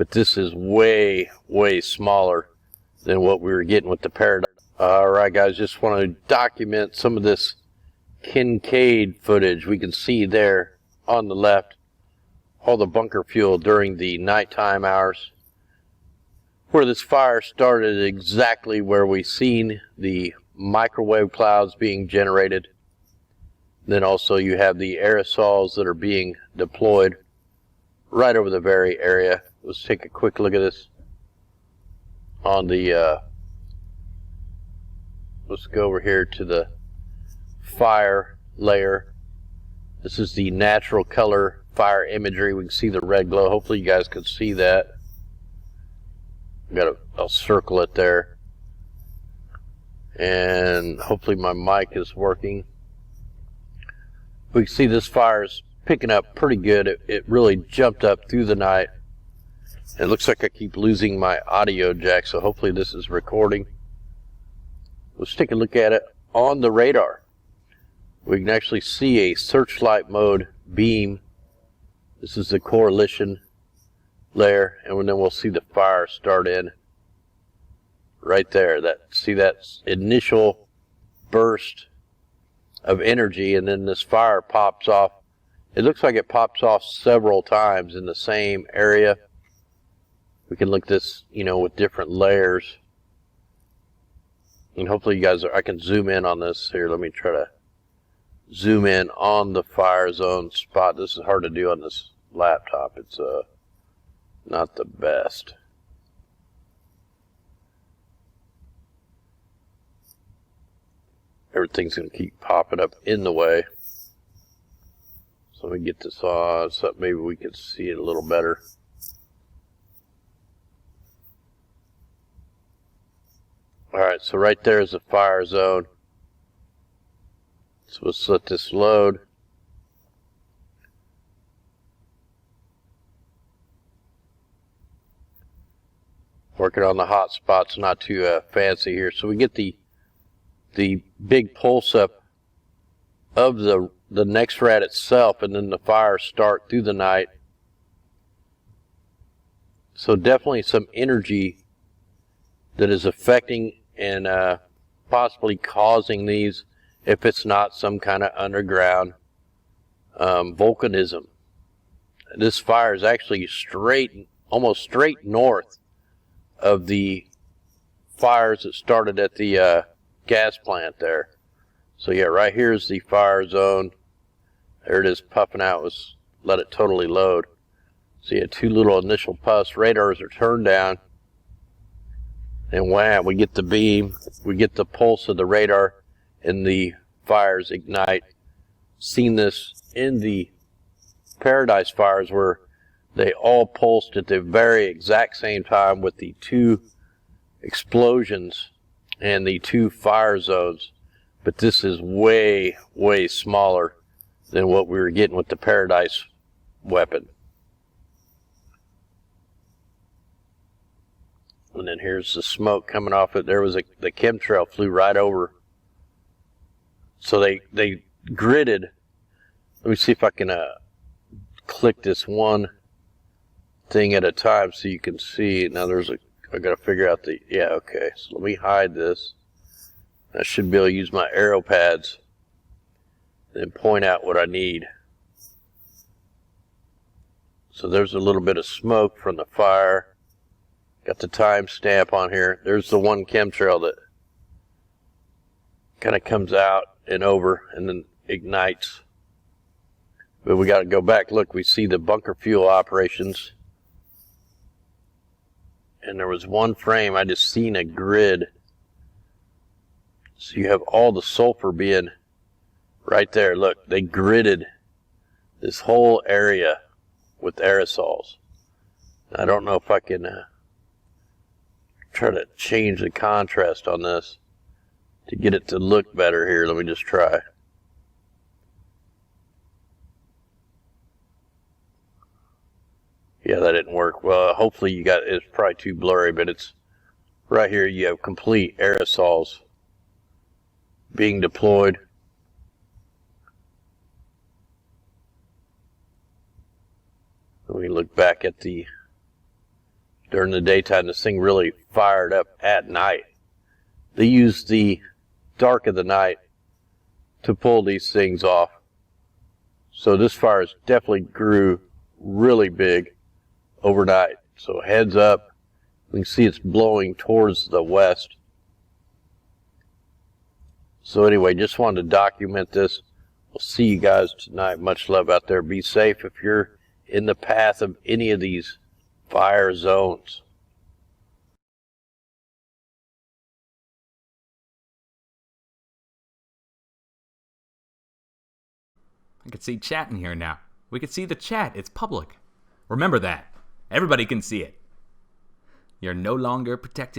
but this is way smaller than what we were getting with the Paradise. Alright guys, just want to document some of this Kincaid footage. We can see there on the left all the bunker fuel during the nighttime hours, where this fire started exactly where we seen the microwave clouds being generated. Then also you have the aerosols that are being deployed right over the very area. Let's take a quick look at this on the let's go over here to the fire layer. This is the natural color fire imagery. We can see the red glow. Hopefully you guys can see that. I'll circle it there, and hopefully my mic is working. We can see this fire is picking up pretty good. It really jumped up through the night. It looks like I keep losing my audio jack, so hopefully this is recording. Let's take a look at it on the radar. We can actually see a searchlight mode beam. This is the coalition layer, and then we'll see the fire start in right there. See that initial burst of energy, and then this fire pops off. It looks like it pops off several times in the same area. We can look at this, with different layers, and hopefully you guys I can zoom in on this here. Let me try to zoom in on the fire zone spot. This is hard to do on this laptop. It's not the best. Everything's going to keep popping up in the way. So let me get this on so maybe we can see it a little better. Alright, so right there is the fire zone. So let's let this load. Working on the hot spots, not too fancy here. So we get the big pulse up of the next rad itself, and then the fires start through the night. So definitely some energy that is affecting and possibly causing these, if it's not some kind of underground volcanism. This fire is actually almost straight north of the fires that started at the gas plant there. So yeah, right here is the fire zone. There it is puffing out. Let's let it totally load. So you had two little initial puffs. Radars are turned down, and wham, we get the beam, we get the pulse of the radar, and the fires ignite. Seen this in the Paradise fires where they all pulsed at the very exact same time with the two explosions and the two fire zones. But this is way smaller than what we were getting with the Paradise weapon. And then here's the smoke coming off it. There was the chemtrail flew right over. So they gridded. Let me see if I can click this one thing at a time so you can see. Now I got to figure out yeah, okay. So let me hide this. I should be able to use my arrow pads and point out what I need. So there's a little bit of smoke from the fire. Got the time stamp on here. There's the one chemtrail that kind of comes out and over and then ignites. But we got to go back. Look, we see the bunker fuel operations. And there was one frame, I just seen a grid. So you have all the sulfur being right there. Look, they gridded this whole area with aerosols. I don't know if I can try to change the contrast on this to get it to look better here. Let me just try. Yeah, that didn't work. Well, hopefully you got, it's probably too blurry, but it's right here. You have complete aerosols being deployed. Let me look back at the during the daytime. This thing really fired up at night. They use the dark of the night to pull these things off. So this fire definitely grew really big overnight. So heads up, we can see it's blowing towards the west. So anyway, just wanted to document this. We'll see you guys tonight. Much love out there. Be safe if you're in the path of any of these fire zones. I can see chat in here now. We can see the chat. It's public. Remember that. Everybody can see it. You're no longer protected.